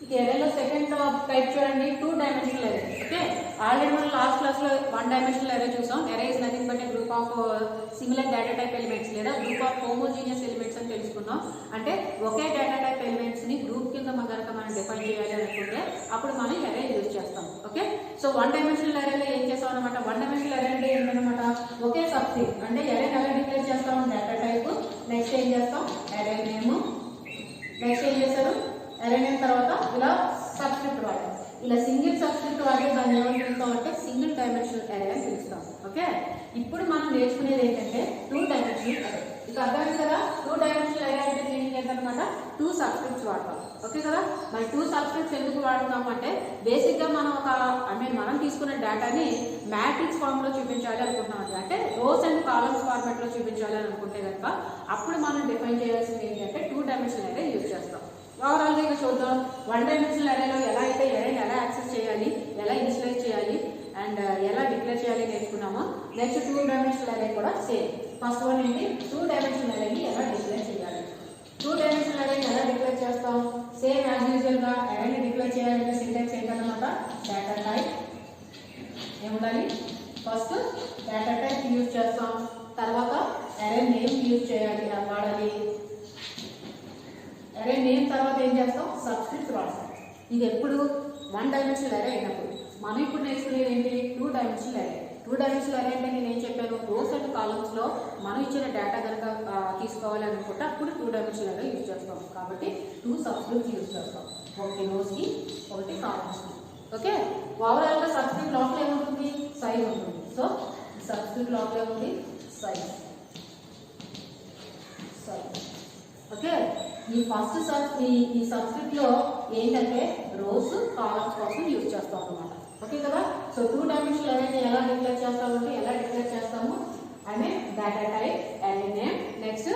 ఇక ఎరేలో second type చూడండి, 2 dimensional array. Okay, already మనం లాస్ట్ క్లాస్లో 1 డైమెన్షనల్ ఎరే చూసాం. Array is nothing but a group of similar data type elements లేదా group of homogeneous elements అని తెలుసుకున్నాం. అంటే ఒకే డేటా టైప్ ఎలిమెంట్స్ ని గ్రూప్ కింద కనుక మనం డిఫైన్ చేయాలి అనుకుంటే అప్పుడు మనం ఎరే యూజ్ చేస్తాం. ఓకే, సో 1 డైమెన్షనల్ ఎరేలో ఏం చేస్తాం అనమాట, 1 డైమెన్షనల్ ఎరే అంటే ఏంటనమాట, ఒకే సబ్స్క్రిప్ట్ అంటే ఎరే ఎలా డిక్లేర్ చేస్తాం, డేటా టైప్, నెక్స్ట్ ఏం చేస్తాం ఎరే నేమ్, నెక్స్ట్ ఏం చేస్తారు ఎరే నేమ్ తర్వాత ఇలా సబ్స్క్రిప్ట్ వాడతాం. ఇలా సింగిల్ సబ్స్క్రిప్ట్ వాడితే దాన్ని ఏమని పిలుస్తాం అంటే సింగిల్ డైమెన్షనల్ ఎరే అని పిలుస్తాం. ఓకే, ఇప్పుడు మనం నేర్చుకునేది ఏంటంటే 2 డైమెన్షనల్ ఎరే. ఇక అర్థమైంది కదా, 2 డైమెన్షనల్ ఎరే అంటే మీనింగ్ ఏంటనమాట, 2 సబ్స్క్రిప్ట్స్ వాడతాం. ఓకే కదా, మరి 2 సబ్స్క్రిప్ట్స్ ఎందుకు వాడుతున్నాం అంటే బేసిక్గా మనం మనం తీసుకున్న డేటాని మ్యాట్రిక్స్ ఫామ్లో చూపించాలి అనుకుంటున్నాం. అంటే రోస్ అండ్ కాలమ్స్ ఫార్మాట్లో చూపించాలి అని అనుకుంటే కనుక అప్పుడు మనం డిఫైన్ చేయాల్సింది ఏంటంటే 2 డైమెన్షనల్ ఎరే యూజ్ చేస్తాం. ఓవరాల్గా ఇక చూద్దాం 1 డైమెన్షనల్ ఎరేలో ఎలా అయితే ఎరేని ఎలా యాక్సెస్ చేయాలి, ఎలా ఇనిషియలైజ్ చేయాలి అండ్ ఎలా డిక్లేర్ చేయాలి నేర్చుకున్నామో, నెక్స్ట్ 2 డైమెన్షనల్ ఎరే కూడా సేమ్. ఫస్ట్ వన్ ఏంటి, 2 డైమెన్షనల్ ఎరేని ఎలా డిక్లేర్ చేయాలి. 2 డైమెన్షనల్ ఎరేని ఎలా డిక్లేర్ చేస్తాం, సేమ్ యాజ్ యూజువల్గా ఎరేని డిక్లేర్ చేయాలంటే సింటాక్స్ ఏంటన్నమాట, డేటా టైప్ ఏముండాలి, ఫస్ట్ డేటా టైప్ యూజ్ చేస్తాం, తర్వాత ఎరే నేమ్ యూజ్ చేయాలి వాడాలి. ఎరే నేమ్ తర్వాత ఏం చేస్తాం, సబ్స్క్రిప్ట్ వాడతాం. ఇది ఎప్పుడు 1 డైమెన్షనల్ ఎరే అయినప్పుడు. మనం ఇప్పుడు నేర్చుకునేది ఏంటి, 2 డైమెన్షనల్ ఎరే. 2 డైమెన్షనల్ ఎరే అంటే నేను ఏం చెప్పాను, రోస్ అండ్ కాలమ్స్లో మనం ఇచ్చిన డేటా కనుక తీసుకోవాలి అనుకుంటే అప్పుడు 2 డైమెన్షనల్ ఎరే యూజ్ చేస్తాం. కాబట్టి 2 సబ్స్క్రిప్ట్స్ యూజ్ చేస్తాం, ఒకటి రోస్కి ఒకటి కాలమ్స్కి. ఓకే, ఓవరాల్గా సబ్స్క్రిప్ట్ లోపల ఏముంటుంది, సైజ్ ఉంటుంది. సో సబ్స్క్రిప్ట్ లోపల ఏముంది, సైజ్. ఓకే, ఈ ఫస్ట్ ఈ సబ్స్క్రిప్ట్ లో ఏంటంటే రోస్ కాలమ్స్ కోసం యూజ్ చేస్తాం అనమాట. ఓకే కదా, సో 2 డైమెన్షనల్ ఎరేని ఎలా డిక్లేర్ చేస్తామంటే ఎలా డిక్లేర్ చేస్తాము అంటే data type, array name, next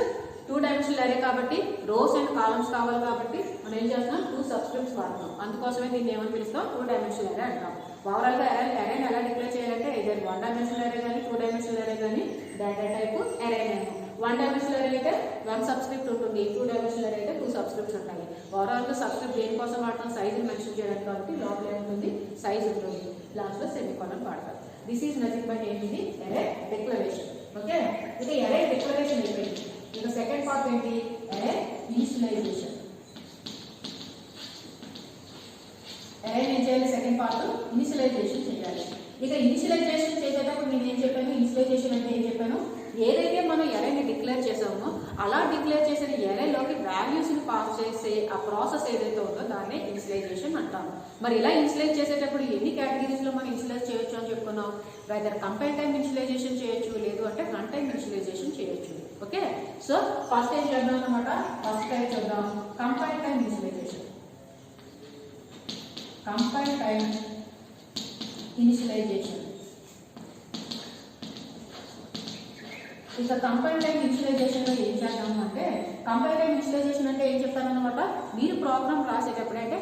2 dimensional array కాబట్టి రోస్ అండ్ కాలమ్స్ కావాలి కాబట్టి మనం ఏం చేస్తున్నాం, 2 సబ్స్క్రిప్ట్స్ వాడతాం. అందుకోసమే దీన్ని ఏమని పిలుస్తాం, 2 డైమెన్షనల్ ఎరే అంటాం. ఓవరాల్గా ఎరేని ఎలా డిక్లేర్ చేయాలంటే ఇద్దరు 1 డైమెన్షనల్ ఎరే కానీ 2 డైమెన్షనల్ ఎరే కానీ data type, array name. 1 dimensional array అయితే 1 సబ్స్క్రిప్ట్ ఉంటుంది, 2 డైమెన్షనల్ ఎరే అయితే 2 సబ్స్క్రిప్ట్స్ ఉంటాయి. ఓవరాల్గా సబ్స్క్రిప్ట్ దేనికోసం వాడతాం, సైజుని మెన్షన్ చేయడానికి కాబట్టి లోపల ఏముంటుంది, సైజ్ ఉంటుంది, లాస్ట్లో సెమీకోలన్ వాడతాం. దిస్ ఈజ్ నథింగ్ బట్ ఏంటిది, ఎరే డిక్లరేషన్. ఓకే, ఇది ఎరే డిక్లరేషన్ అయిపోయింది. ఇక సెకండ్ పార్ట్ ఏంటి, ఎరే ఇనిషియలైజేషన్. ఎరే ఏం చేయాలి, సెకండ్ పార్ట్ ఇనిషియలైజేషన్ చేయాలి. ఇక ఇనిషియలైజేషన్ చేసేటప్పుడు నేను ఏం చెప్పాను, ఇనిషియలైజేషన్ అంటే ఏం చెప్పాను, ఏదైతే మనం ఎరేని డిక్లేర్ చేసామో అలా డిక్లేర్ చేసిన ఎరేలోకి వాల్యూస్ని పాస్ చేసే ఆ ప్రాసెస్ ఏదైతే ఉందో దాన్నే ఇనిషియలైజేషన్ అంటాము. మరి ఇలా ఇనిషియలైజ్ చేసేటప్పుడు ఎన్ని కేటగిరీస్లో మనం ఇనిషియలైజ్ చేయొచ్చు అని చెప్పుకున్నాం, వెదర్ కంపైల్ టైమ్ ఇనిషియలైజేషన్ చేయొచ్చు, లేదు అంటే రన్ టైమ్ ఇనిషియలైజేషన్ చేయొచ్చు. ఓకే, సో ఫస్ట్ ఏం చేద్దాం అనమాట, ఫస్ట్ టైం చూద్దాం compile time initialisation. Compile time initialisation. ఇక కంపైల్ టైమ్ ఇనిషియలైజేషన్లో ఏం చేద్దాము అంటే, కంపైల్ టైమ్ ఇనిషియలైజేషన్ అంటే ఏం చెప్తారనమాట, మీరు ప్రోగ్రామ్ రాసేటప్పుడే అంటే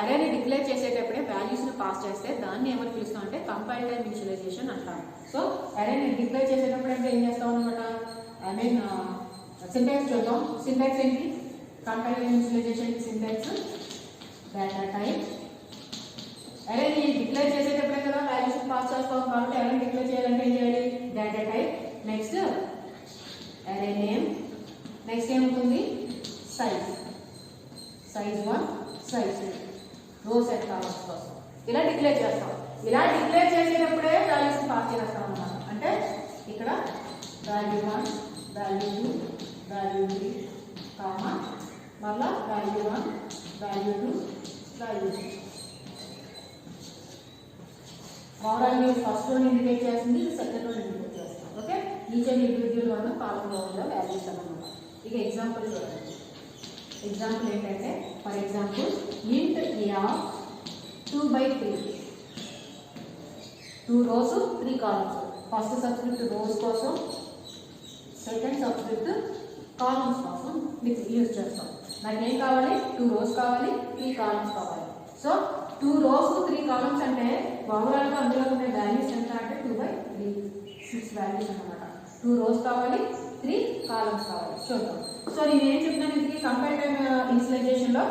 అరేని డిక్లేర్ చేసేటప్పుడే వాల్యూస్ని పాస్ చేస్తే దాన్ని ఏమని పిలుస్తాం అంటే కంపైల్ టైమ్ ఇనిషియలైజేషన్ అంటాం. సో అరేని డిక్లేర్ చేసేటప్పుడు అంటే ఏం చేస్తాం అనమాట, సింటాక్స్ చూద్దాం. సింటాక్స్ ఏంటి, compile time initialization syntax data type. అరేని డిక్లేర్ చేసేటప్పుడే కదా వాల్యూస్ని పాస్ చేస్తాం కాబట్టి అరేని డిక్లేర్ చేయాలంటే ఏం చేయాలి, data type, next array name, next ఏముంటుంది size, size 1, size 2, rows and columns కోసం ఇలా డిక్లేర్ చేస్తాం. ఇలా డిక్లేర్ చేసేటప్పుడే వాల్యూస్ పాస్ చేస్తాం అన్నమాట. అంటే ఇక్కడ వాల్యూ 1, వాల్యూ 2, వాల్యూ 3, కామా మళ్ళా వాల్యూ 1, వాల్యూ 2, వాల్యూ 3. ఓవరాల్ మీరు ఫస్ట్ వన్ ఇండికేట్ చేస్తుంది, సెకండ్ వన్ ఇండికేట్ చేస్తాం. Okay, each and individual one కాలంలో ఉన్న వాల్యూస్ అన్నమాట. ఇక ఎగ్జాంపుల్ చూడండి. ఎగ్జాంపుల్ ఏంటంటే for example int a of 2/3, 2 rows 3 columns. First subscript rows కోసం, సెకండ్ సబ్స్క్రిప్ట్ కాలమ్స్ కోసం యూజ్ చేస్తాం. నాకు ఏం కావాలి, 2 rows కావాలి, 3 columns కావాలి. సో 2 rows 3 columns అంటే ఓవరాల్గా అందులో ఉండే వాల్యూస్ ఎంత అంటే 2/3, 6 వాల్యూస్ అన్నమాట. 2 rows కావాలి, 3 columns కావాలి. చూద్దాం. సో నేను ఏం చెప్తాను, ఇది కంపైల్ టైమ్ ఇనిషియలైజేషన్లో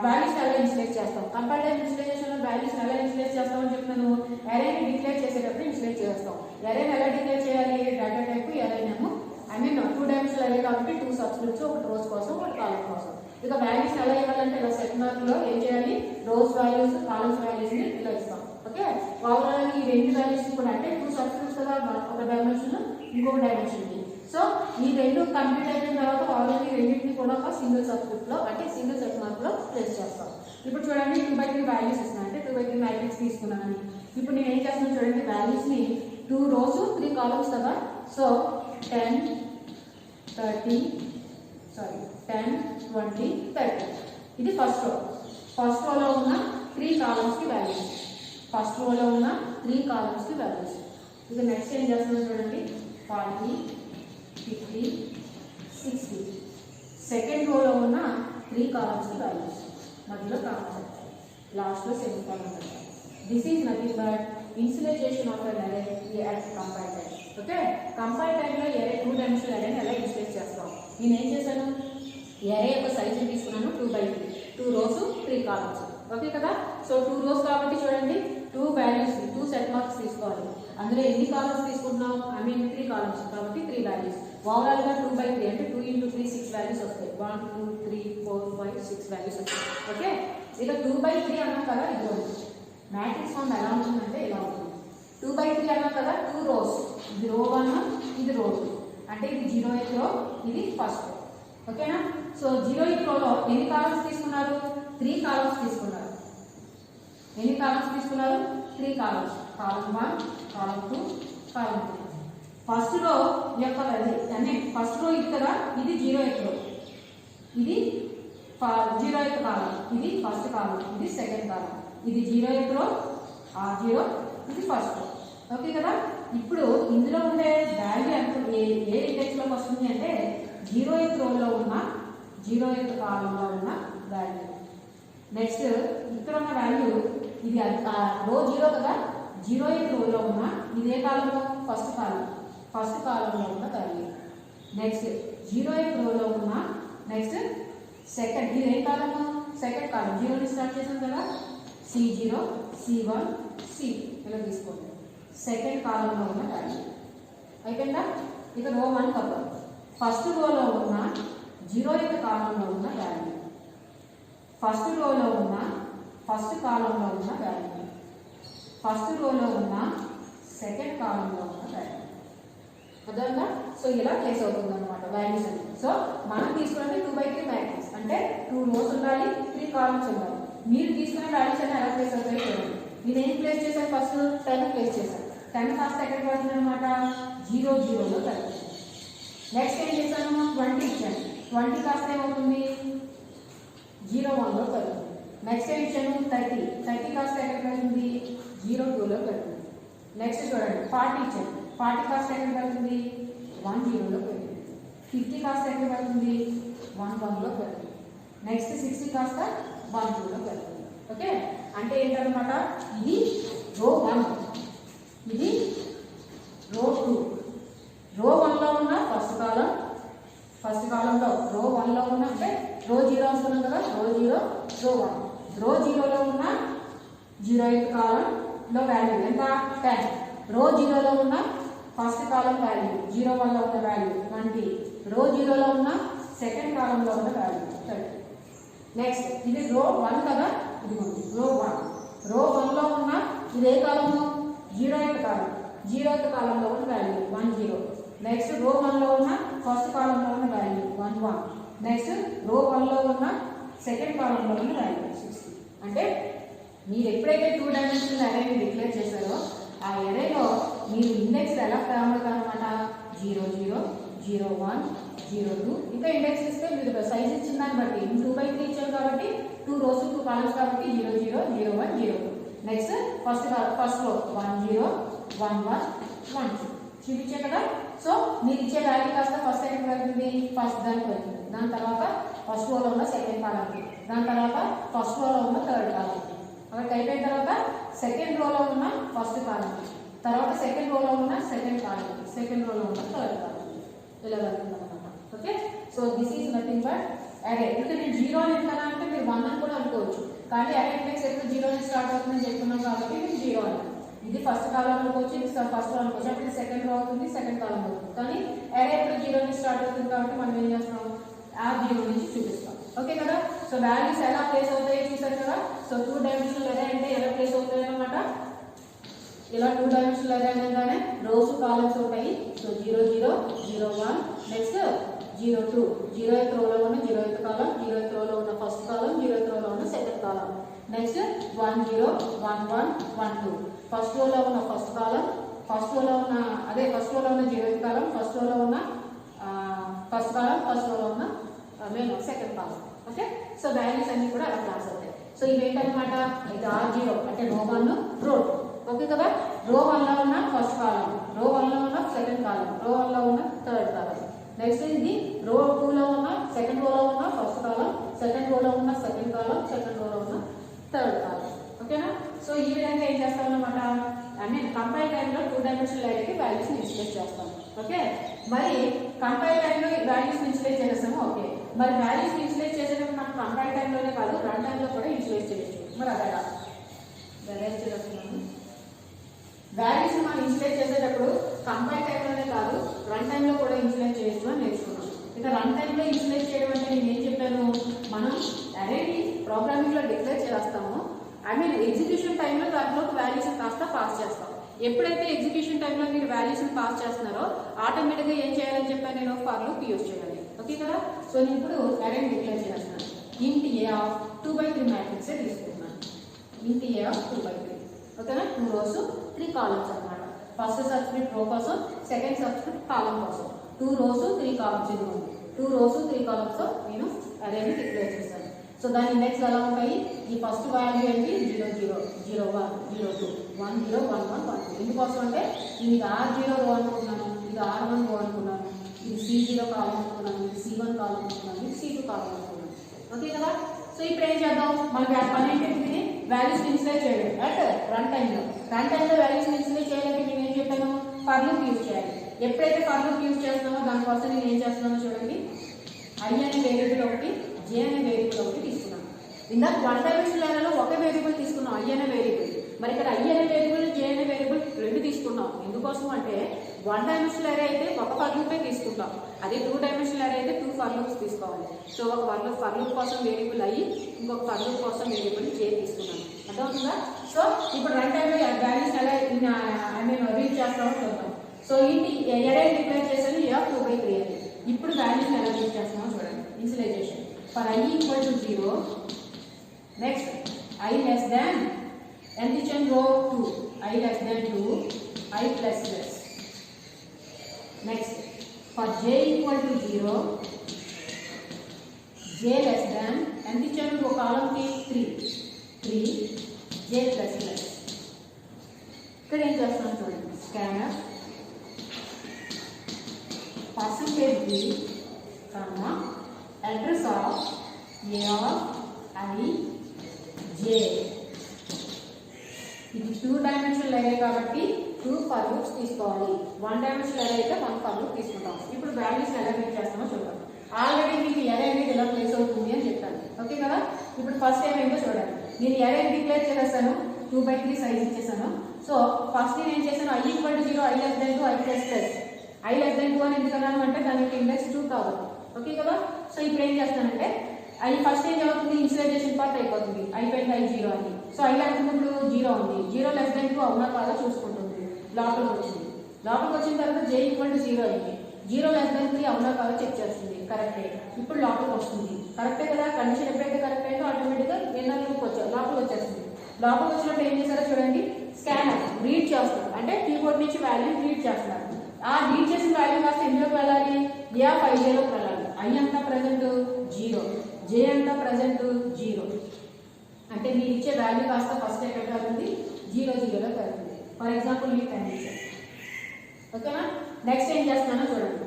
వాల్యూస్ ఎలా చేస్తాం. కంపైల్ టైప్ ఇన్స్టలేషన్ లో వాల్యూస్ ఎలా ఇన్స్టలేట్ చేస్తామని చెప్తున్నాను. అరేని డిక్లేర్ చేసేటప్పుడు ఇన్స్టలేట్ చేస్తాం. అరేని ఎలా డిక్లేర్ చేయాలి? డేటా టైప్ అరే నేమ్ టూ డైమెన్షనల్ అరే కాబట్టి 2 సబ్స్క్రిప్ట్స్, ఒకటి రోస్ కోసం, ఒకటి కాలమ్ కోసం. ఇక వాల్యూస్ ఎలా ఇవ్వాలంటే ఇలా సెట్ మార్క్ లో ఏం చేయాలి? రోస్ వాల్యూస్, కాలమ్స్ వాల్యూస్ ని ఇలా ఇస్తాం. ఓకే, ఓవరాల్ ఈ రెండు వాల్యూస్ కూడా అంటే 2 సబ్స్క్రిప్ట్స్ కదా, ఒక డైమెన్షన్ ఇంకొక డైమెన్షన్ కి. సో ఈ రెండు కంప్లీట్ అయిన తర్వాత ఓవరాల్ ఈ రెండింటిని కూడా ఒక సింగిల్ సబ్స్క్రిప్ట్ లో అంటే సింగిల్ సెట్ మార్క్ లో ప్లేస్ చేస్తాం. ఇప్పుడు చూడండి 2/3 వాల్యూస్ ఇస్తున్నాను అంటే 2/3 మ్యాట్రిక్స్ తీసుకున్నాను. ఇప్పుడు నేను ఏం చేస్తున్నాను చూడండి, వాల్యూస్ ని 2 రోస్ 3 కాలమ్స్ కదా. సో 10 20 ఇది ఫస్ట్ రో. ఫస్ట్ రోలో ఉన్న 3 కాలమ్స్ కి వాల్యూస్, ఫస్ట్ రోలో ఉన్న 3 కాలమ్స్ కి వాల్యూస్. ఇక నెక్స్ట్ ఏం చేస్తున్నాం చూడండి, 40 50 60 సెకండ్ రోలో ఉన్న 3 కాలమ్స్ కి వాల్యూస్, మధ్యలో కాలమ్స్ ఉంటాయి, లాస్ట్ లో సెమీకోలన్ ఉంటాయి. This is nothing but installation of an array at compile time. Okay, compile time లో array 2 డైమెన్షనల్ అరేని ఎలా ఇన్స్టలేట్ చేస్తాం. నేను ఏం చేశాను, array యొక్క సైజ్ తీసుకున్నాను 2/3, 2 రోస్ 3 కాలమ్స్. ఓకే కదా. సో 2 రోస్ కాబట్టి చూడండి 2 వాల్యూస్ 2 సెట్ మార్క్స్ తీసుకోవాలి. అందులో ఎన్ని కాలమ్స్ తీసుకుంటున్నాం, 3 కాలమ్స్ కాబట్టి 3 వాల్యూస్. ఓవరాల్ గా 2/3 అంటే 2 × 3 6 వాల్యూస్ వస్తాయి. 1 2 3 4 5 6 వాల్యూస్ వస్తాయి. ఓకే, ఇక 2/3 అన్నాం కదా, ఇది మ్యాట్రిక్స్ ఫామ్ ఎలా ఉంటుందంటే ఇలా ఉంటుంది. 2/3 అన్నాం కదా, 2 రోస్, ఇది రో 1 ఇది రో 2 అంటే ఇది 0th రో, ఇది ఫస్ట్ రో. ఓకేనా. సో 0th రోలో ఎన్ని కాలమ్స్ తీసుకున్నారు, 3 కాలమ్స్ తీసుకున్నారు. ఎన్ని కాలమ్స్ తీసుకున్నారు, 3 columns. Column 1 column 2 column 3. First row యొక్క అంటే ఫస్ట్ రో ఇది కదా, ఇది 0th రో, ఇది 0th కాలమ్, ఇది ఫస్ట్ కాలమ్, ఇది సెకండ్ కాలమ్, ఇది 0th రో, R0 ఇది ఫస్ట్ రో. ఓకే కదా. ఇప్పుడు ఇందులో ఉండే వాల్యూ ఎంత ఏ ఇండెక్స్ లోకి వస్తుంది అంటే 0th రోలో ఉన్న 0th కాలంలో ఉన్న వాల్యూ. నెక్స్ట్ ఇక్కడ ఉన్న వాల్యూ ఇది రో 0 కదా, 0th రోలో ఉన్న ఇది ఏ కాలంలో, ఫస్ట్ కాలం, ఫస్ట్ కాలంలో ఉన్న వాల్యూ. నెక్స్ట్ 0th రోలో ఉన్న నెక్స్ట్ సెకండ్, ఇది ఏ కాలము, సెకండ్ కాలం, 0 ని స్టార్ట్ చేసాం కదా, C0 C1 C ఇలా తీసుకోండి, సెకండ్ కాలంలో ఉన్న వాల్యూ. అయిపోయిందా. ఇక రో 1 కదా, ఫస్ట్ రోలో ఉన్న 0th కాలంలో ఉన్న వాల్యూ, ఫస్ట్ రోలో ఉన్న ఫస్ట్ కాలంలో ఉన్న వాల్యూ, ఫస్ట్ రోలో ఉన్న సెకండ్ కాలంలో ఉన్న వాల్యూ. అర్థమైందా. సో ఇలా ప్లేస్ అవుతుంది అనమాట వాల్యూస్ అని. సో మనం తీసుకున్నది 2/3 మ్యాట్రిక్స్ అంటే 2 రోస్ ఉండాలి, 3 కాలమ్స్ ఉండాలి. మీరు తీసుకునే వాల్యూస్ అన్ని ఎలా ప్లేస్ అవుతాయి చూడండి. నేను ఏం ప్లేస్ చేశాను, ఫస్ట్ 10 ప్లేస్ చేశాను. 10 కాస్త ఎక్కడ పడుతుంది అనమాట, 0 0లో పడుతుంది. నెక్స్ట్ ఏం చేశాను, 20 ఇచ్చాను, 20 కాస్త ఏమవుతుంది, 0 1లో పడుతుంది. నెక్స్ట్ ఏం ఇచ్చాను, 30 కాస్త ఎక్కడ పడుతుంది, 0 2లో పడుతుంది. నెక్స్ట్ చూడండి 40 ఇచ్చాను, 40 కాస్త ఎక్కడ పడుతుంది, 1 0లో పడుతుంది. 50 కాస్త ఎక్కడ పడుతుంది, 1 1లో పడుతుంది. నెక్స్ట్ 60 కాస్త 1 2లో పడుతుంది. ఓకే, అంటే ఏంటన్నమాట, ఇది రో 1, ఇది రో 2. రో 1లో ఉన్న ఫస్ట్ కాలంలో రో 1లో ఉన్న అంటే రో 0 వస్తున్నాం కదా, రో 0 రో 1. రో 0లో ఉన్న 0th కాలంలో వాల్యూ ఎంత, 10. రో 0లో ఉన్న ఫస్ట్ కాలం వాల్యూ, 0 1లో ఉన్న వాల్యూ 20. రో 0లో ఉన్న సెకండ్ కాలంలో ఉన్న వాల్యూ 30. నెక్స్ట్ ఇది రో 1 కదా, ఇది ఉంది రో 1. రో 1లో ఉన్న ఇదే కాలము, 0th కాలం, 0th కాలంలో ఉన్న వాల్యూ 1 0. నెక్స్ట్ రో 1లో ఉన్న ఫస్ట్ కాలంలో ఉన్న వాల్యూ 1 1. నెక్స్ట్ రో 1లో ఉన్న సెకండ్ కాలంలో ఉన్న వాల్యూ 60. అంటే మీరు ఎప్పుడైతే 2 డైమెన్షనల్ అరేని డిక్లేర్ చేశారో ఆ అరేలో మీరు ఇండెక్స్ ఎలా కావాలి అనమాట, 0 0 0 1 0 2 ఇంకా ఇండెక్స్ ఇస్తే మీరు సైజ్ ఇచ్చిన దాన్ని బట్టి 2/3 ఇచ్చారు కాబట్టి 2 రోస్ 2 కాలమ్స్ కాబట్టి 0 0 0 1 0 2. నెక్స్ట్ ఫస్ట్ రో 1 0 1 1 1 2 చూపించే కదా. సో మీరు ఇచ్చే వాల్యూ కాస్త ఫస్ట్ ఎక్కడ వెళ్తుంది, ఫస్ట్ దానికి వెళ్తుంది. దాని తర్వాత ఫస్ట్ రోలో ఉన్న సెకండ్ కాలంకి, దాని తర్వాత ఫస్ట్ రోలో ఉన్న థర్డ్ కాలంకి. అక్కడికి అయిపోయిన తర్వాత సెకండ్ రోలో ఉన్న ఫస్ట్ కాలంకి, తర్వాత సెకండ్ రోలో ఉన్న సెకండ్ కాలంకి, సెకండ్ రోలో ఉన్న థర్డ్ కాలంకి ఇలా వెళ్తుంది అనమాట. Okay, so this is nothing but అరే. ఇక్కడ నేను 0 అని ఎందుకన్నా అంటే మీరు 1 అని కూడా అనుకోవచ్చు. కానీ అరే ఇండెక్స్ ఎప్పుడు 0 నుంచి స్టార్ట్ అవుతుందని చెప్పుకున్నాం కాబట్టి ఇది 0 అని. ఇది ఫస్ట్ కాలంలోకి వచ్చి ఇది ఫస్ట్ కాలంలోకి వచ్చి అప్పుడు సెకండ్ రో అవుతుంది, సెకండ్ కాలం అవుతుంది. కానీ అరే ఎప్పుడు 0 నుంచి స్టార్ట్ అవుతుంది కాబట్టి మనం ఏం చేస్తాం, ఆ 0 నుంచి చూపిస్తాం. ఓకే కదా. సో వాల్యూస్ ఎలా ప్లేస్ అవుతాయో చూసారు కదా. సో 2 డైమెన్షనల్ అరే అంటే ఎలా ప్లేస్ అవుతాయి అన్నమాట. ఇలా 2 డైమెన్షనల్ అరే అనగానే రోస్ కాలమ్స్ ఉంటాయి. సో 0 0 0 1 నెక్స్ట్ 0 2 0th రోలో ఉన్న 0th కాలం, 0th రోలో ఉన్న ఫస్ట్ కాలం, 0th రోలో ఉన్న సెకండ్ కాలం. నెక్స్ట్ 1 0 1 1 1 2 ఫస్ట్ రోలో ఉన్న ఫస్ట్ కాలం, ఫస్ట్ రోలో ఉన్న 0th కాలం, ఫస్ట్ రోలో ఉన్న ఫస్ట్ కాలం, ఫస్ట్ రోలో ఉన్న second column. Okay. So values అన్ని కూడా అలా క్లాస్ అవుతాయి. సో ఇవేంటన్నమాట, ఇది R0 అంటే రో 1 రో 2. ఓకే కదా. రో 1లో ఉన్న ఫస్ట్ కాలం, రో 1లో ఉన్న సెకండ్ కాలం, రో 1లో ఉన్న థర్డ్ కాలం. నెక్స్ట్ ఇది రో 2లో ఉన్న సెకండ్ రోలో ఉన్న ఫస్ట్ కాలం, సెకండ్ రోలో ఉన్న సెకండ్ కాలం, సెకండ్ రోలో ఉన్న థర్డ్ కాలం. ఓకేనా. సో ఈ విధంగా ఏం చేస్తాం అన్నమాట, కంపైల్ టైంలో 2 డైమెన్షనల్ అరేకి వాల్యూస్ ఇన్స్టేట్ చేస్తాం. ఓకే. మరి కంపైల్ టైంలో వాల్యూస్ ఇన్స్టేట్ చేస్తాము. ఓకే. మరి వాల్యూస్ ఇన్స్టేట్ చేసేటప్పుడు మనం కంపైల్ టైంలోనే కాదు రన్ టైంలో కూడా ఇన్స్టేట్ చేయొచ్చు. మరి అదే వాల్యూస్ మనం ఇన్స్టేట్ చేసేటప్పుడు కంపైల్ టైంలోనే కాదు రన్ టైంలో కూడా ఇన్స్టేట్ చేయొచ్చు అని నేర్చుకున్నాం. ఇక రన్ టైంలో ఇన్స్టేట్ చేయడం అంటే నేను ఏం చెప్పాను, మనం అరేని ప్రోగ్రామింగ్లో డిక్లేర్ చేస్తాము. ఎగ్జిక్యూషన్ టైంలో దాంట్లో వాల్యూస్ కాస్త పాస్ చేస్తాం. ఎప్పుడైతే ఎగ్జిక్యూషన్ టైంలో మీరు వాల్యూస్ పాస్ చేస్తున్నారో ఆటోమేటిక్గా ఏం చేయాలని చెప్పాను నేను, ఫర్ లూప్ యూజ్ చేయాలి. ఓకే కదా. సో నేను ఇప్పుడు అరేని డిక్లేర్ చేస్తున్నాను. ఇంట్ ఏ ఆఫ్ 2/3 మ్యాట్రిక్స్ తీసుకుంటున్నాను. ఇంట్ ఏ ఆఫ్ 2/3. ఓకేనా. 2 rows 3 columns అన్నమాట. ఫస్ట్ సబ్స్క్రిప్ట్ రో కోసం, సెకండ్ సబ్స్క్రిప్ట్ కాలం కోసం. 2 rows 3 columns ఇది ఉంది. 2 rows 3 columns తో నేను అరేని డిక్లేర్ చేస్తాను. సో దాని ఇండెక్స్ ఎలా ఉంటాయి, ఈ ఫస్ట్ వాల్యూ ఏంటి 0 0 0 1 0 2 1 0 1 1 1 2. ఎందుకోసం అంటే ఇది R0 రో అనుకున్నాను, ఇది R1 రో అనుకున్నాను, ఇది C0 కాలం అనుకున్నాను, ఇది C1 కాలం అనుకున్నాను, ఇది C2 కాలం అనుకున్నాను. ఓకే కదా. సో ఇప్పుడు ఏం చేద్దాం, మనకి ఆ పని ఏంటి, వాల్యూస్ ఇన్స్టేట్ చేయడం అట్ రన్ టైంలో. రన్ టైంలో వాల్యూస్ ఇన్స్టేట్ చేయాలంటే నేను ఏం చెప్పాను, ఫర్ లూప్ యూజ్ చేయాలి. ఎప్పుడైతే ఫర్ లూప్ యూజ్ చేస్తామో దానికోసం నేను ఏం చేస్తున్నానో చూడండి. I అనే వేరియబుల్ ఒకటి, J అనే వేరియబుల్ ఒకటి తీసుకున్నాను. ఇందాక 1 డైమెన్షనల్ అరేలో ఒక వేరియబుల్ తీసుకున్నాం, I అనే వేరియబుల్. మరి ఇక్కడ I అనే వేరియబుల్, J అనే వేరియబుల్ రెండు తీసుకున్నాం. ఎందుకోసం అంటే 1 డైమెన్షనల్ అరే అయితే ఒక ఫర్ లూపే తీసుకుంటాం, అదే 2 డైమెన్షనల్ అరే అయితే 2 ఫర్ లూప్స్ తీసుకోవాలి. సో ఒక ఫర్ లూప్ కోసం వేరియబుల్ I, ఇంకొక ఫర్ లూప్ కోసం వేరియబుల్ J తీసుకున్నాను. అర్థమవుతుందా. సో ఇప్పుడు రన్ టైంలో వాల్యూస్ ఎలా రీడ్ చేస్తామో చూద్దాం. సో ఇంటి అరే డిక్లేర్ చేసాను A of 2/3 అని. ఇప్పుడు వాల్యూస్ ఎలా రీడ్ చేస్తామో చూడండి. Initialisation for I equal to 0. Next I less than ఎంత ఇచ్చాను రో 2, I less than 2, I plus plus. Next for J equal to 0, J less than ఎంత ఇచ్చాను ఒక కాలంకి 3, J plus plus. ఇక్కడ ఏం చేస్తాను చూడండి, scanner %B comma address of A of I J. ఇది 2 డైమెన్షనల్ అరే కాబట్టి 2 ఫర్ లూప్స్ తీసుకోవాలి. 1 డైమెన్షనల్ అరే అయితే 1 ఫర్ లూప్ తీసుకుంటాం. ఇప్పుడు వాల్యూస్ ఎలా రీడ్ చేస్తామో చూద్దాం. ఆల్రెడీ మీకు అరే అనేది ఎలా ప్లేస్ అవుతుంది అని చెప్పాను. ఓకే కదా. ఇప్పుడు ఫస్ట్ ఏమైందో చూడండి. నేను అరే డిక్లేర్ చేసేస్తాను, 2/3 సైజ్ ఇచ్చేసాను. సో ఫస్ట్ నేను ఏం చేశాను, I equal to 0, I less than 2, I plus plus. I less than 2 అని ఎందుకన్నాను అంటే దానికి ఇండెక్స్ 2 కావాలి. ఓకే కదా. సో ఇప్పుడు ఏం చేస్తానంటే I ఫస్ట్ ఏం అవుతుంది, ఇనిషియలైజేషన్ పార్ట్ అయిపోతుంది, అయిపోయింది I 0 అని. సో I అనుకున్నప్పుడు 0 ఉంది, 0 less than 2 అవునా కాదా చూసుకుంటుంది. లోపలికి వచ్చింది, లోపలికి వచ్చిన తర్వాత J equal to 0 అయింది, 0 less than 3 అవునా కాదా చెక్ చేస్తుంది. కరెక్టే. ఇప్పుడు లోపలికి వస్తుంది, కరెక్టే కదా. కండిషన్ ఎప్పుడైతే కరెక్ట్ అయిందో ఆటోమేటిక్గా ఎన్నర్ లూప్ లోపలికి వచ్చేస్తుంది. లోపలికి వచ్చినప్పుడు ఏం చేశారో చూడండి, స్కానర్ రీడ్ చేస్తారు, అంటే కీబోర్డ్ నుంచి వాల్యూ రీడ్ చేస్తున్నారు. ఆ రీడ్ చేసిన వాల్యూ కాస్త ఎందులోకి వెళ్ళాలి, A of I J లోకి వెళ్ళాలి. I అంతా ప్రజెంట్ 0, J అంతా ప్రజెంట్ 0. అంటే మీరు ఇచ్చే వాల్యూ కాస్త ఫస్ట్ ఎక్కడికి వెళ్తుంది, 0 0లోకి వెళ్తుంది. ఫర్ ఎగ్జాంపుల్ మీకు కండిషన్. ఓకేనా. నెక్స్ట్ ఏం చేస్తున్నానో చూడండి.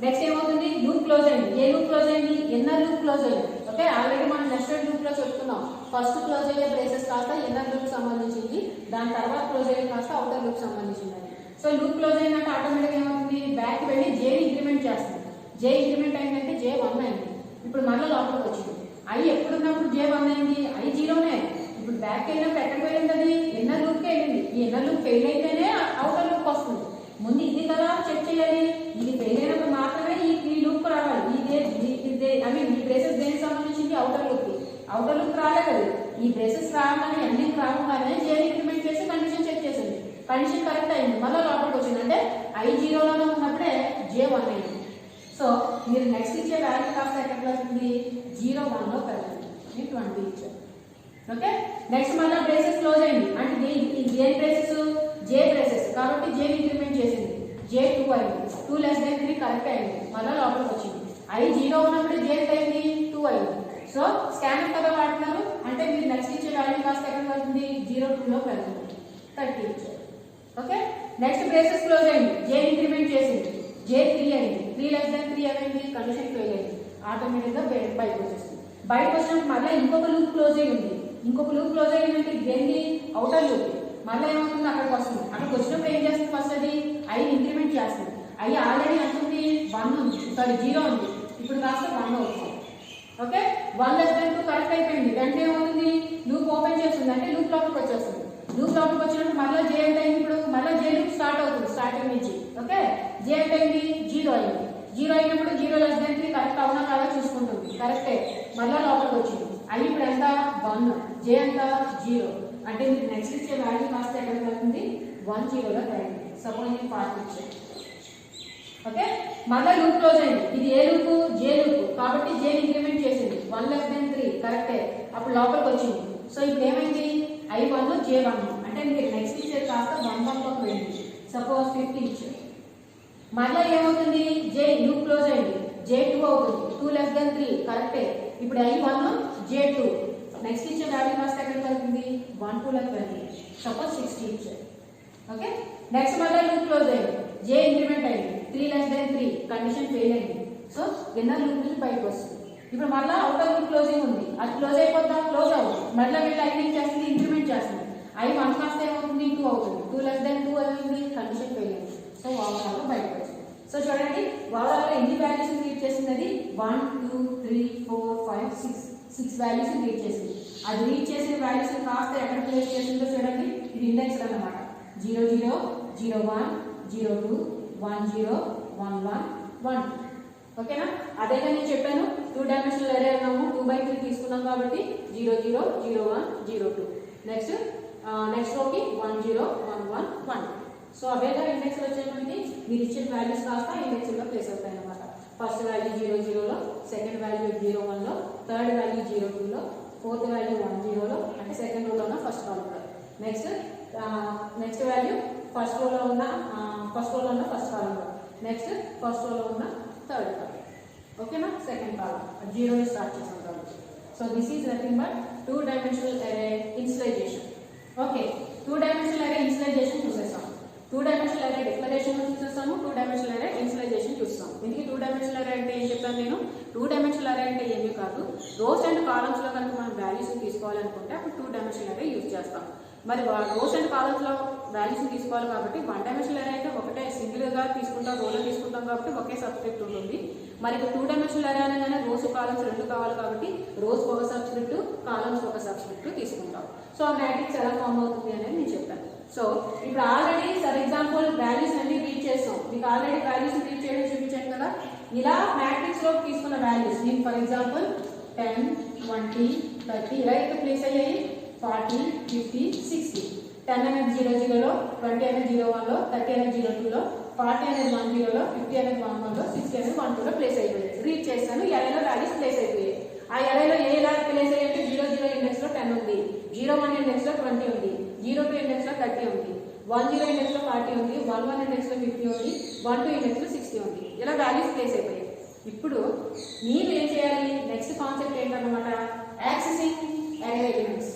నెక్స్ట్ ఏమవుతుంది, లూప్ క్లోజ్ అయింది. ఏ లూప్ క్లోజ్ అయింది, ఇన్నర్ లూప్ క్లోజ్ అయింది. ఓకే. ఆల్రెడీ మనం నెస్టెడ్ లూప్ లో చెప్తున్నాం, ఫస్ట్ క్లోజ్ అయ్యే ప్లేసెస్ కాస్త ఇన్నర్ లూప్ సంబంధించింది, దాని తర్వాత క్లోజ్ అయ్యే కాస్త అవుటర్ లూప్ సంబంధించింది. సో లూప్ క్లోజ్ అయినట్టు ఆటోమేటిక్గా ఏమవుతుంది, బ్యాక్ వెళ్ళి Jని ఇంక్రిమెంట్ చేస్తుంది. J ఇంక్రిమెంట్ అయిందంటే J 1 అయింది. ఇప్పుడు మళ్ళీ లోపలికి వచ్చింది. I ఎప్పుడున్నప్పుడు J 1 అయింది, అవుటర్ లూప్ రాలేదు. ఈ బ్రేసెస్ రాగానే ఎండింగ్ రాగానే జే ఇంక్రిమెంట్ చేసి కండిషన్ చెక్ చేసింది. కండిషన్ కరెక్ట్ అయింది, మళ్ళీ లోపలికి వచ్చింది. అంటే I 0లోనే ఉన్నప్పుడే J 1 అయింది. సో మీరు నెక్స్ట్ ఇచ్చే వాల్యూ కాస్త ఎక్కడ వెళ్తుంది, 0 1లో పెరుగుతుంది. 20 ఇచ్చారు. ఓకే, నెక్స్ట్ మళ్ళీ బ్రేసెస్ క్లోజ్ అయింది. అంటే ఏ బ్రేసెస్, జే బ్రేసెస్ కాబట్టి జే ఇంక్రిమెంట్ చేసింది. J 2 అయింది. 2 less than 3 కరెక్ట్ అయింది, మళ్ళీ లోపలికి వచ్చింది. I 0 ఉన్నప్పుడు J ఎంత అయింది, 2 అయింది. సో స్కానర్ కదా వాడుతున్నారు, అంటే మీరు నెక్స్ట్ ఇచ్చే వాల్యూ కాస్త ఎక్కడ వెళ్తుంది, 0 2లో పెరుగుతుంది. 30 ఇచ్చారు. ఓకే, నెక్స్ట్ బ్రేసెస్ క్లోజ్ అయింది. J ఇంక్రిమెంట్ చేసింది. J 3 అయింది. 3 less than 3 అయింది, కండిషన్ ఫెయిల్ అయింది. ఆటోమేటిక్గా బయటకు వచ్చేస్తుంది. బయటకు వచ్చినప్పుడు మళ్ళీ ఇంకొక లూప్ క్లోజ్ అయ్యి ఉంది. ఇంకొక లూప్ క్లోజ్ అయ్యిందంటే దేన్ని, అవుటర్ లూప్. మళ్ళీ ఏమవుతుంది, అక్కడికి వస్తుంది. అక్కడికి వచ్చినప్పుడు ఏం చేస్తుంది, ఫస్ట్ అది I ఇంక్రిమెంట్ చేస్తుంది. I ఆల్రెడీ ఎంత ఉంది, 1 ఉంది, సారీ 0 ఉంది. ఇప్పుడు కాస్త 1 అవుతుంది. ఓకే, 1 less than 2 కరెక్ట్ అయిపోయింది. వెంటనే ఏమవుతుంది, లూప్ ఓపెన్ చేస్తుంది, అంటే లూప్ లోపలికి వచ్చేస్తుంది. లూప్ లోపలికి వచ్చినప్పుడు మళ్ళీ J ఎంత అయింది, ఇప్పుడు మళ్ళీ J లూప్ స్టార్ట్ అవుతుంది స్టార్టింగ్ నుంచి. ఓకే, J ఎంత అయింది, 0 అయింది. 0 అయినప్పుడు 0 less than 3 కరెక్ట్ అవునా కాదా చూసుకుంటుంది. కరెక్టే, మళ్ళీ లోపలికి వచ్చింది. I ఇప్పుడు ఎంత, 1, J ఎంత, 0. అంటే మీరు నెక్స్ట్ ఇచ్చే వాల్యూ కాస్త ఎక్కడికి వెళ్తుంది, 1 0లో తగ్గింది. సపోజ్ నేను 40 ఇచ్చాను. ఓకే, మళ్ళీ లూప్ క్లోజ్ అయింది. ఇది ఏ లూపు, J లూపు కాబట్టి J ఇంక్రిమెంట్ చేసింది. 1 less than 3 కరెక్టే, అప్పుడు లోపలికి వచ్చింది. సో ఇప్పుడు ఏమైంది, I 1 J 1, అంటే మీరు నెక్స్ట్ ఇచ్చేది కాస్త 1 1లోకి వెళ్ళింది. సపోజ్ 50 ఇచ్చారు. మళ్ళీ ఏమవుతుంది, J లూప్ క్లోజ్ అయింది. J 2 అవుతుంది. 2 less than 3 కరెక్టే, ఇప్పుడు I 1 J 2. నెక్స్ట్ ఇచ్చే వాల్యూ కాస్త ఎక్కడికి వెళ్తుంది, 1 2లోకి వెళ్తుంది. సపోజ్ 60 ఇచ్చారు. ఓకే, నెక్స్ట్ మళ్ళీ లూప్ క్లోజ్ అయింది. J ఇంక్రిమెంట్ అయింది. 3 less than 3 కండిషన్ ఫెయిల్ అయింది. సో ఇన్నర్ లూప్ నుంచి బయటకు వస్తుంది. ఇప్పుడు మళ్ళీ అవుటర్ లూప్ క్లోజింగ్ ఉంది, అది క్లోజ్ అయిపోద్దా, క్లోజ్ అవుతుంది. మళ్ళీ వీళ్ళు ఐ చేస్తుంది, ఇంక్రిమెంట్ చేస్తుంది. I 1 కాస్త ఏమవుతుంది, 2 అవుతుంది. 2 less than 2 అయింది, కండిషన్ ఫెయిల్ అయింది. సో ఓవరాల్ బయటకు వచ్చింది. సో చూడండి, ఓవరాల్ ఎన్ని వాల్యూస్ రీడ్ చేసింది, అది 1 2 3 4 5 6 వాల్యూస్ రీడ్ చేసింది. అది రీడ్ చేసిన వాల్యూస్ కాస్త ఎక్కడ ప్లేస్ చేసిందో చూడండి. ఇది ఇండెక్స్ అన్నమాట. 0 0 0 1 0 2 1 0 1 1 1. ఓకేనా, అదేగా నేను చెప్పాను 2 డైమెన్షనల్ అరే అన్నాము. 2/3 తీసుకున్నాం కాబట్టి 0 0 0 1 0 2. నెక్స్ట్ రోకి 1 0 1 1 1. సో అవేగా ఇండెక్స్ వచ్చేటువంటి మీరు ఇచ్చిన వాల్యూస్ కాస్త ఇండెక్స్లో ప్లేస్ అవుతాయి అన్నమాట. ఫస్ట్ వాల్యూ 0 0లో, సెకండ్ వాల్యూ 0 1లో, థర్డ్ వాల్యూ 0 2లో, ఫోర్త్ వాల్యూ 1 0లో, అంటే సెకండ్ రోలోన ఫస్ట్ కాలంలో. నెక్స్ట్ వాల్యూ ఫస్ట్ రోలో ఉన్న ఫస్ట్ కాలంలో. నెక్స్ట్ ఫస్ట్ రోలో ఉన్న థర్డ్ కాలం. ఓకేనా, సెకండ్ కాలం 0 స్టార్ట్ చేసాం కాబట్టి. So this is nothing but 2 dimensional array initialization. Okay, 2 dimensional array initialization చూసేసాం. 2 డైమెన్షనల్ అరే డిక్లరేషన్ చూసేసాము. 2 డైమెన్షనల్ అరే ఇనిషియలైజేషన్ చూస్తాం. దీనికి 2 డైమెన్షనల్ అరే అంటే ఏం చెప్పాను నేను, 2 డైమెన్షనల్ అరే అంటే ఏమీ కాదు, రోస్ అండ్ కాలమ్స్ లో కనుక మనం వాల్యూస్ తీసుకోవాలనుకుంటే అప్పుడు 2 డైమెన్షనల్ అరే యూజ్ చేస్తాం. మరి రోస్ అండ్ కాలమ్స్ లో వాల్యూస్ తీసుకోవాలి కాబట్టి 1 డైమెన్షనల్ అరే అయితే ఒకటే సింగిల్ గా తీసుకుంటాం, రోలో తీసుకుంటాం కాబట్టి ఒకే సబ్స్క్రిప్ట్ ఉంటుంది. మరి 2 డైమెన్షనల్ అరే అనగానే రోస్ కాలమ్స్ 2 కావాలి కాబట్టి రోస్ ఒక సబ్స్క్రిప్ట్, కాలమ్స్ ఒక సబ్స్క్రిప్ట్ తీసుకుంటాం. సో ఆ మ్యాట్రిక్స్ ఎలా ఫామ్ అవుతుంది అనేది నేను చెప్పాను. సో ఇప్పుడు ఆల్రెడీ ఫర్ ఎగ్జాంపుల్ వాల్యూస్ అన్ని రీడ్ చేస్తాం. మీకు ఆల్రెడీ వాల్యూస్ రీడ్ చేయడం చూపించాను కదా. ఇలా మ్యాట్రిక్స్ లో తీసుకున్న వాల్యూస్ నేను ఫర్ ఎగ్జాంపుల్ 10 20 30 ఇలా అయితే ప్లేస్ అయ్యాయి. 40 50 60. 10 అనేది 0 0లో, 20 అనేది 0 1లో, 30 అనేది 0 2లో, 40 అనేది 1 0లో, 50 అనేది 1 1లో, 60 అనేది 1 2లో ప్లేస్ అయిపోయాయి. రీడ్ చేస్తాను, ఎరేలో వాల్యూస్ ప్లేస్ అయిపోయాయి. ఆ ఎరేలో ఏ ఇలా ప్లేస్ అయ్యాయంటే 0 0 ఇండెక్స్ లో 10 ఉంది, 0 1 ఇండెక్స్ లో 20 ఉంది, 0 2 ఇండెక్స్ లో 30 ఉంది, 1 0 ఇండెక్స్ లో 40 ఉంది, 1 1 ఇండెక్స్ లో 50 ఉంది, 1 2 ఇండెక్స్ లో 60 ఉంది. ఇలా వాల్యూస్ ప్లేస్ అయిపోయాయి. ఇప్పుడు మీరు ఏం చేయాలి, నెక్స్ట్ కాన్సెప్ట్ ఏంటన్నమాట, యాక్సెసింగ్ అరే ఎలిమెంట్స్.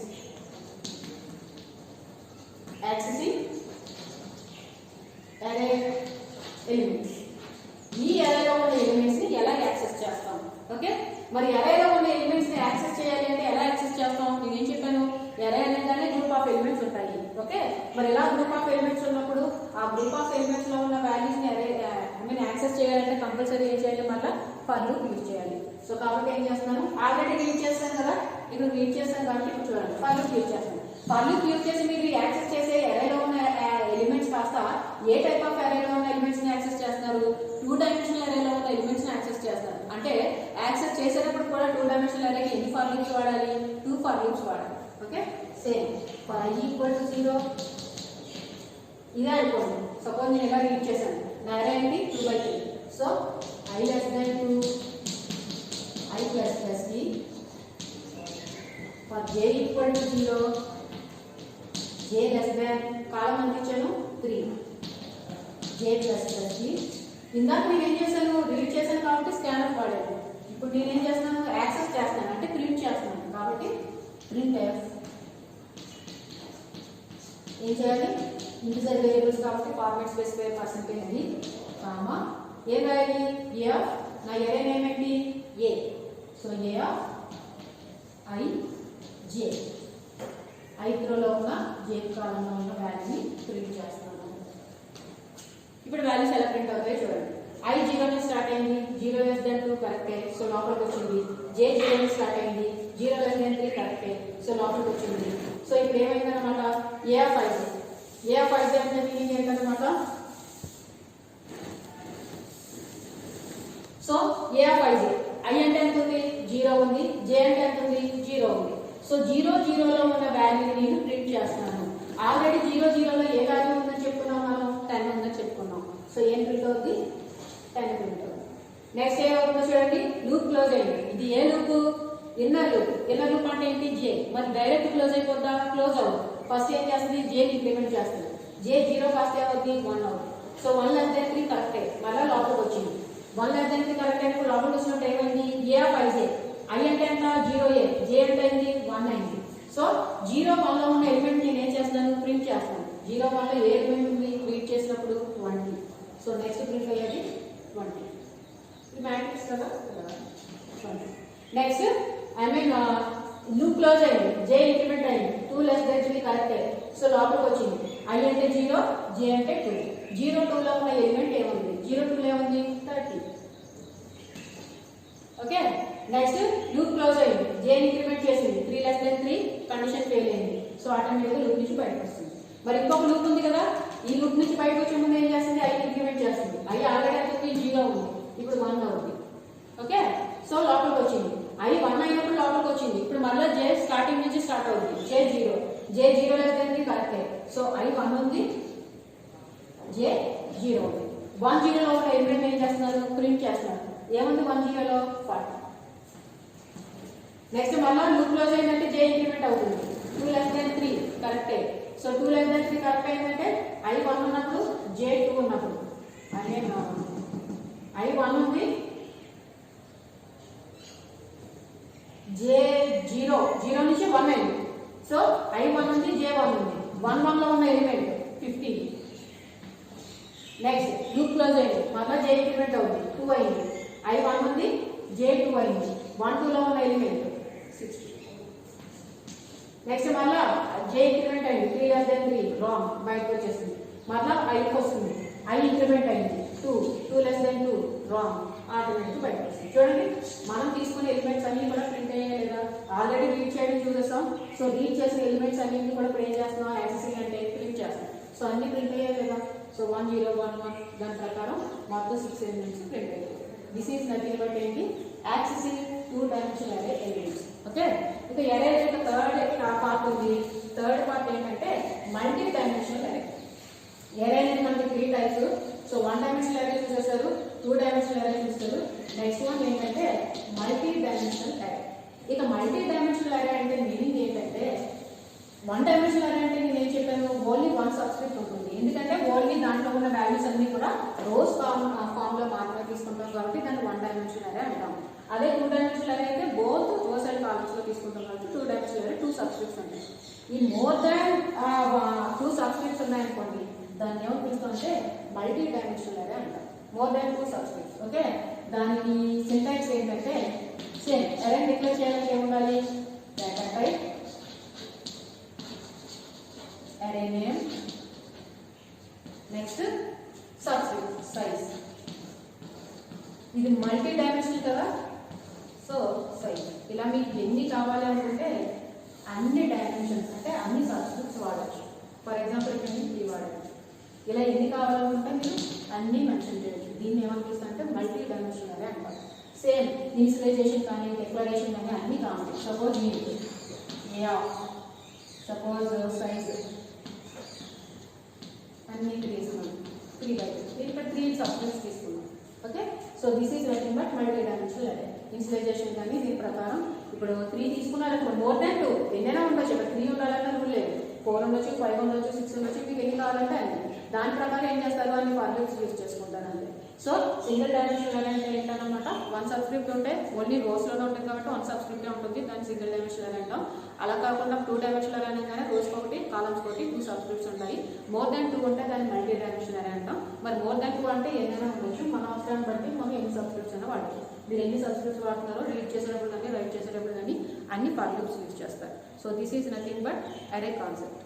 యాక్సెసింగ్ అరే ఎలిమెంట్స్. ఈ అరేలో ఉన్న ఎలిమెంట్స్ ని ఎలా యాక్సెస్ చేస్తాం. ఓకే, మరి అరేలో ఉన్న ఎలిమెంట్స్ ని యాక్సెస్ చేయాలి అంటే ఎలా యాక్సెస్ చేస్తాం, నేను ఏం చెప్పాను, అరే అనగానే గ్రూప్ ఆఫ్ ఎలిమెంట్స్ ఉంటాయి. ఓకే, మరి ఇలా గ్రూప్ ఆఫ్ ఎలిమెంట్స్ ఉన్నప్పుడు ఆ గ్రూప్ ఆఫ్ ఎలిమెంట్స్ లో ఉన్న వాల్యూస్ ని యాక్సెస్ చేయాలంటే కంపల్సరీ ఏం చేయాలి, మళ్ళీ ఫర్ లూప్ యూజ్ చేయాలి. సో కాబట్టి ఏం చేస్తున్నాను, ఆల్రెడీ రీడ్ చేస్తాను కదా, ఇప్పుడు రీడ్ చేస్తాను కాబట్టి ఇప్పుడు చూడండి ఫర్ లూప్ యూజ్ చేస్తాను. ఫర్ లూప్ యూజ్ చేసి మీరు యాక్సెస్ చేసే అరేలో ఉన్న ఎలిమెంట్స్ ఎలిమెంట్స్ కాస్త ఏ టైప్ ఆఫ్ అరేలో ఉన్న ఎలిమెంట్స్ ని యాక్సెస్ చేస్తున్నారు, 2 డైమెన్షనల్ అరేలో ఉన్న ఎలిమెంట్స్ ని యాక్సెస్ చేస్తారు. అంటే యాక్సెస్ చేసేటప్పుడు కూడా 2 డైమెన్షనల్ అరేకి ఎన్ని ఫర్ లూప్స్ వాడాలి, 2 ఫర్ లూప్స్ వాడాలి. ఓకే, సేమ్ ఫర్ i = 0 ఇదే అనుకోండి. సపోజ్ నేను ఇలా రీడ్ చేశాను, నా అరే ఏంటి 2/3. So i less than 2 i plus plus b for j equal to 0 j less than కాలం ఎంత ఇచ్చాను 3 j plus plus b. ఇందాక నేను ఏం చేశాను, రీడ్ చేశాను కాబట్టి స్కానర్ వాడాను. ఇప్పుడు నేను ఏం చేస్తాను, యాక్సెస్ చేస్తాను అంటే ప్రింట్ చేస్తాను. కాబట్టి ప్రింట్ ఎఫ్ ఏం చేయాలి, ఇంటిజర్ వేరియబుల్స్ కాబట్టి format specifier percentage D comma A రాయాలి ఎఫ్, నా ఎరే నేమ్ ఏంటి A. So A of I J, ith రోలో ఉన్న j కాలంలో ఉన్న వాల్యూని ప్రింట్ చేస్తాను. ఇప్పుడు వాల్యూస్ ఎలా ప్రింట్ అవుతాయో చూడండి. i 0 నుంచి స్టార్ట్ అయింది, 0 less than 2 కరెక్టే, సో లోపలికి వచ్చింది. j 0 నుంచి స్టార్ట్ అయింది, 0 less than 3 కరెక్టే, సో లోపలికి వచ్చింది. సో ఇప్పుడు ఏమైందన్నమాట, a of i అంటే మీనింగ్ ఏంటన్నమాట. సో a of i అంటే ఎంత ఉంది 0 ఉంది, j అంటే ఎంత ఉంది 0 ఉంది. సో 0 0లో ఉన్న వాల్యూని నేను ప్రింట్ చేస్తున్నాను. ఆల్రెడీ 0 0లో ఏ వాల్యూ ఉందని చెప్పుకున్నాం మనం, 10 ఉందని చెప్పుకున్నాం. సో ఏం ప్రింట్ అవుతుంది 10 ప్రింట్ అవుతుంది. నెక్స్ట్ ఏమవుతుందో చూడండి, లూప్ క్లోజ్ అయింది. ఇది ఏ లూప్, ఇన్నర్ లూప్ అంటే ఏంటి j. మరి డైరెక్ట్ క్లోజ్ అయిపోద్దా, క్లోజ్ అవ్వదు. ఫస్ట్ ఏం చేస్తుంది, j ని ఇంప్లిమెంట్ చేస్తుంది. j 0 కాస్త ఏమవుతుంది 1 అవుతుంది. సో 1 less than 3 కరెక్టే, మళ్ళీ లోపలికి వచ్చింది. 1 less than 3 కరెక్ట్ అయినప్పుడు లోపలికి వచ్చినప్పుడు ఏమైంది, a of i అంటే ఎంత 0a, j అంటే ఏంటి 1 అయింది. సో 0 1లో ఉన్న ఎలిమెంట్ నేను ఏం చేస్తాను, ప్రింట్ చేస్తాను. 0 1లో ఏ ఎలిమెంట్ ఉంది, రీడ్ చేసినప్పుడు 20. సో నెక్స్ట్ ప్రింట్ అయ్యేది 20. ఇది మ్యాట్రిక్స్ కదా 20. నెక్స్ట్ లూప్ క్లోజ్ అయింది, j ఇంక్రిమెంట్ అయింది, 2 less than 3 కరెక్టే, సో లోపలికి వచ్చింది. i అంటే 0, j అంటే 2. 0 2లో ఉన్న ఎలిమెంట్ ఏముంది, 0 2లో ఏముంది 30. ఓకే, నెక్స్ట్ లూప్ క్లోజ్ అయింది, j ఇంక్రిమెంట్ చేసింది, 3 less than 3 కండిషన్ ఫెయిల్ అయింది. సో ఆటోమేటిక్గా లూప్ నుంచి బయటకు వస్తుంది. మరి ఇంకొక లూప్ ఉంది కదా, ఈ లూప్ నుంచి బయటకు వచ్చే ముందు ఏం చేస్తుంది, i ఇంక్రిమెంట్ చేస్తుంది. i ఆల్రెడీ అవుతుంది 0 ఉంది, ఇప్పుడు 1 అవుతుంది. ఓకే, సో లోపలికి వచ్చింది, i 1 అయినప్పుడు లోపలికి వచ్చింది. ఇప్పుడు మళ్ళీ j స్టార్టింగ్ నుంచి స్టార్ట్ అవుతుంది, j 0 less than 3 కరెక్టే. సో i 1 ఉంది, j 0 ఉంది. 1 0లో ఉన్న ఎలిమెంట్ ఏం చేస్తున్నారు, ప్రింట్ చేస్తున్నారు. ఏముంది 1 0లో 40. నెక్స్ట్ మళ్ళీ లూప్ క్లోజ్ అయిందంటే j ఇంక్రిమెంట్ అవుతుంది, 2 less than 3 కరెక్టే. సో 2 less than 3 కరెక్ట్ అయిందంటే i 1 ఉన్నప్పుడు j 2 ఉన్నప్పుడు అదే i 1 ఉంది, j 0 నుంచి 1 అయింది. సో i 1 ఉంది, j 1 ఉంది. 1 1లో ఉన్న ఎలిమెంట్ 15. నెక్స్ట్ లూప్ క్లోజ్ అయింది, మళ్ళీ j ఇంక్రిమెంట్ అవుతుంది, 2 అయింది. i 1 ఉంది, j 2 అయింది. 1 2లో ఉన్న ఎలిమెంట్ 60. నెక్స్ట్ మళ్ళా j ఇంక్రిమెంట్ అయింది, 3 less than 3 రాంగ్, బయటకు వచ్చేసింది. మళ్ళా i వస్తుంది, i ఇంక్రిమెంట్ అయింది, 2 less than 2 రాంగ్, ఆటోమేటిక్ బయటకు వస్తుంది. చూడండి, మనం తీసుకునే ఎలిమెంట్స్ అన్ని కూడా ప్రింట్ అయ్యాయి లేదా, ఆల్రెడీ రీడ్ చేయడం చూసేస్తాం. సో రీడ్ చేసిన ఎలిమెంట్స్ అన్ని కూడా ఇప్పుడు ఏం చేస్తున్నాం, యాక్సెసింగ్ అంటే ప్రింట్ చేస్తాం. సో అన్ని ప్రింట్ అయ్యాయి లేదా. సో 1 0 1 1 దాని ప్రకారం మొత్తం 6 ఎలిమెంట్స్ ప్రింట్ అయ్యాయి. దిస్ ఈస్ నథింగ్ బట్ ఏంటి, యాక్సెసింగ్ 2 డైమెన్షనల్ అరే ఎలిమెంట్స్. ఓకే, ఇక ఎరే యొక్క థర్డ్ పార్ట్ ఉంది. థర్డ్ పార్ట్ ఏంటంటే మల్టీ డైమెన్షనల్ అరే. ఎరే అనేది మనకి 3 టైప్స్. సో 1 డైమెన్షనల్ అరే చూసేస్తారు, 2 డైమెన్షనల్ అరే చూస్తారు. నెక్స్ట్ వన్ ఏంటంటే మల్టీ డైమెన్షనల్ అరే. ఇక మల్టీ డైమెన్షనల్ అరే అంటే మీనింగ్ ఏంటంటే, 1 డైమెన్షనల్ అరే అంటే నేను ఏం చెప్పాను, ఓన్లీ 1 సబ్స్క్రిప్ట్ ఉంటుంది. ఎందుకంటే ఓన్లీ దాంట్లో ఉన్న వాల్యూస్ అన్ని కూడా రోస్ ఫామ్ లో మాత్రమే తీసుకుంటాం కాబట్టి దాన్ని 1 డైమెన్షనల్ అరే అంటాం. అదే 2 డైమెన్షనల్ అరే అయితే బోత్ రోస్ అండ్ కాలమ్స్ లో తీసుకుంటాం కాబట్టి 2 డైమెన్షనల్ అరే 2 సబ్స్క్రిప్ట్స్ ఉంటాయి. ఈ మోర్ దాన్ 2 సబ్స్క్రిప్ట్స్ ఉన్నాయనుకోండి, దాన్ని ఏమని పిలుస్తామంటే మల్టీ డైమెన్షనల్ అరే అంటాం. More than 2 subscripts. ఓకే, దానికి సింటాక్స్ ఏంటంటే సేమ్. అరే డిక్లేర్ చేయాలంటే ఏముండాలి, డేటా టైప్, అరే నేమ్, నెక్స్ట్ సబ్స్క్రిప్ట్ సైజ్. ఇది మల్టీ డైమెన్షనల్ కదా, సో సైజ్. ఇలా మీకు ఎన్ని కావాలి అనుకుంటే అన్ని డైమెన్షన్స్ అంటే అన్ని సబ్స్క్రిప్ట్స్ వాడచ్చు. ఫర్ ఎగ్జాంపుల్ ఇక్కడ 3 వాడచ్చు, ఇలా ఎన్ని కావాలనుకుంటే మీరు అన్నీ మెన్షన్ చేయొచ్చు. దీన్ని ఏమనిపిస్తుంది అంటే మల్టీ డైమెన్షనల్ అరే అంటారు. సేమ్ ఇనిషియలైజేషన్ కానీ డిక్లరేషన్ కానీ అన్నీ కావాలి. సపోజ్ మీరు సపోజ్ సైజ్ అన్ని తీసుకున్నాం 3/3 ఇక్కడ 3 సబ్స్క్రిప్ట్స్ తీసుకున్నాం. Okay, so this is nothing but multi dimensional array. Initialisation కానీ దీని ప్రకారం ఇప్పుడు 3 తీసుకున్నారంటే మోర్ దాన్ 2 ఎన్నైనా ఉండొచ్చు. ఇక్కడ 3 ఉండాలన్నా రూల్ లేదు. 4 ఉండొచ్చు, 5 ఉండొచ్చు, 6 ఉండొచ్చు, మీకు ఎన్ని కావాలంటే అన్ని. దాని ప్రకారం ఏం చేస్తారు అని ఫార్ములాస్ యూజ్ చేసుకుంటారండి. సో సింగిల్ డైమెన్షనల్ అరే అంటే ఏంటన్నమాట, 1 సబ్స్క్రిప్ట్ ఉంటే ఓన్లీ రోస్లోనే ఉంటుంది కాబట్టి 1 సబ్స్క్రిప్టే ఉంటుంది, దాన్ని సింగిల్ డైమెన్షనల్ అరే అంటాం. అలా కాకుండా 2 డైమెన్షనల్ అరే అనగానే రోస్కి ఒకటి కాలమ్స్ ఒకటి 2 సబ్స్క్రిప్ట్స్ ఉంటాయి. మోర్ దాన్ 2 ఉంటే దాన్ని మల్టీ డైమెన్షనల్ అరే అంటాం. మరి మోర్ దాన్ 2 అంటే ఏదైనా ఉండొచ్చు, మన అవసరాన్ని బట్టి మనం ఎన్ని సబ్స్క్రిప్ట్స్ అయినా వాడచ్చు. మీరు ఎన్ని సబ్స్క్రిప్ట్స్ వాడుతున్నారో రీడ్ చేసేటప్పుడు కానీ రైట్ చేసేటప్పుడు కానీ అన్ని ఫార్ములాస్ యూజ్ చేస్తారు. So this is nothing but అరే కాన్సెప్ట్.